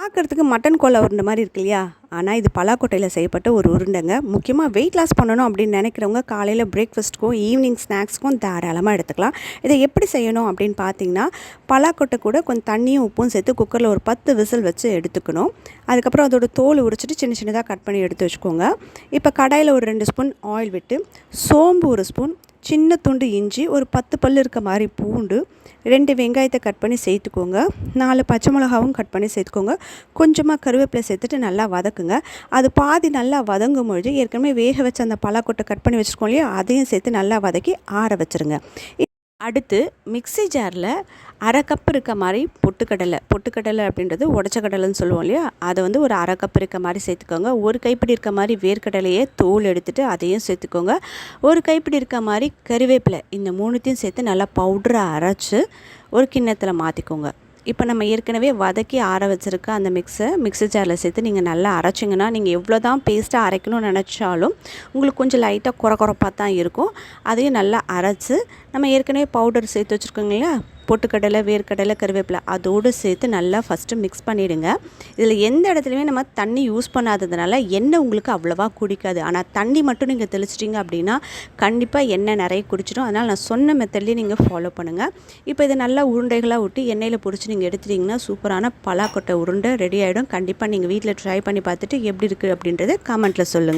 பார்க்குறதுக்கு mutton Cola உருண்டை மாதிரி இருக்கு இல்லையா? ஆனால் இது பலாக்கொட்டையில் செய்யப்பட்ட ஒரு உருண்டைங்க. முக்கியமாக வெயிட் லாஸ் பண்ணணும் அப்படின்னு நினைக்கிறவங்க காலையில் பிரேக்ஃபாஸ்ட்டுக்கும் ஈவினிங் ஸ்நாக்ஸ்க்கும் தாராளமாக எடுத்துக்கலாம். இதை எப்படி செய்யணும் அப்படின்னு பார்த்தீங்கன்னா, பலாக்கொட்டை கூட கொஞ்சம் தண்ணியும் உப்பும் சேர்த்து குக்கரில் ஒரு 10 விசில் வச்சு எடுத்துக்கணும். அதுக்கப்புறம் அதோட தோல் உரிச்சிட்டு சின்ன சின்னதாக கட் பண்ணி எடுத்து வச்சுக்கோங்க. இப்போ கடாயில் ஒரு 2 ஸ்பூன் ஆயில் விட்டு, சோம்பு 1 ஸ்பூன், சின்ன துண்டு இஞ்சி, ஒரு 10 பல் இருக்க மாதிரி பூண்டு, 2 வெங்காயத்தை கட் பண்ணி சேர்த்துக்கோங்க. 4 பச்சை மிளகாவும் கட் பண்ணி சேர்த்துக்கோங்க. கொஞ்சமாக கருவேப்பிலை சேர்த்துட்டு நல்லா வதக்குங்க. அது பாதி நல்லா வதங்கும் பொழுது ஏற்கனவே வேக வச்ச அந்த பலாக்கொட்டை கட் பண்ணி வச்சுருக்கோம் இல்லையா, அதையும் சேர்த்து நல்லா வதக்கி ஆற வச்சுருங்க. அடுத்து மிக்ஸி ஜாரில் 1/2 கப் இருக்க மாதிரி பொட்டுக்கடலை அப்படின்றது உடச்ச கடலைன்னு சொல்லுவோம் இல்லையா, அதை வந்து ஒரு 1/2 கப் இருக்க மாதிரி சேர்த்துக்கோங்க. ஒரு கைப்பிடி இருக்க மாதிரி வேர்க்கடலையே தோல் எடுத்துகிட்டு அதையும் சேர்த்துக்கோங்க. ஒரு கைப்பிடி இருக்க மாதிரி கருவேப்பிலை, இந்த 3த்தையும் சேர்த்து நல்லா பவுடரை அரைச்சி ஒரு கிண்ணத்தில் மாற்றிக்கோங்க. இப்போ நம்ம ஏற்கனவே வதக்கி ஆற வச்சுருக்க அந்த மிக்ஸி ஜாரில் சேர்த்து நீங்கள் நல்லா அரைச்சிங்கன்னா, நீங்கள் எவ்வளோ தான் பேஸ்ட்டாக அரைக்கணும்னு நினச்சாலும் உங்களுக்கு கொஞ்சம் லைட்டாக குறப்பாக தான் இருக்கும். அதையும் நல்லா அரைச்சி நம்ம ஏற்கனவே பவுடர் சேர்த்து வச்சுருக்கோங்க இல்லையா, பொட்டுக்கடலை, வேர்க்கடலை, கருவேப்பிலை, அதோடு சேர்த்து நல்லா ஃபஸ்ட்டு மிக்ஸ் பண்ணிவிடுங்க. இதில் எந்த இடத்துலையுமே நம்ம தண்ணி யூஸ் பண்ணாததுனால எண்ணெய் உங்களுக்கு அவ்வளோவா குடிக்காது. ஆனால் தண்ணி மட்டும் நீங்கள் தெளிச்சிட்டிங்க அப்படின்னா கண்டிப்பாக எண்ணெய் நிறைய குடிச்சிடும். அதனால் நான் சொன்ன மெத்தட்லேயே நீங்கள் ஃபாலோ பண்ணுங்கள். இப்போ இதை நல்லா உருண்டைகளாக விட்டு எண்ணெயில் பொரிச்சு நீங்கள் எடுத்துட்டிங்கன்னா சூப்பரான பலாக்கொட்டை உருண்டை ரெடி ஆகிடும். கண்டிப்பாக நீங்கள் வீட்டில் ட்ரை பண்ணி பார்த்துட்டு எப்படி இருக்குது அப்படின்றத கமெண்ட்டில் சொல்லுங்கள்.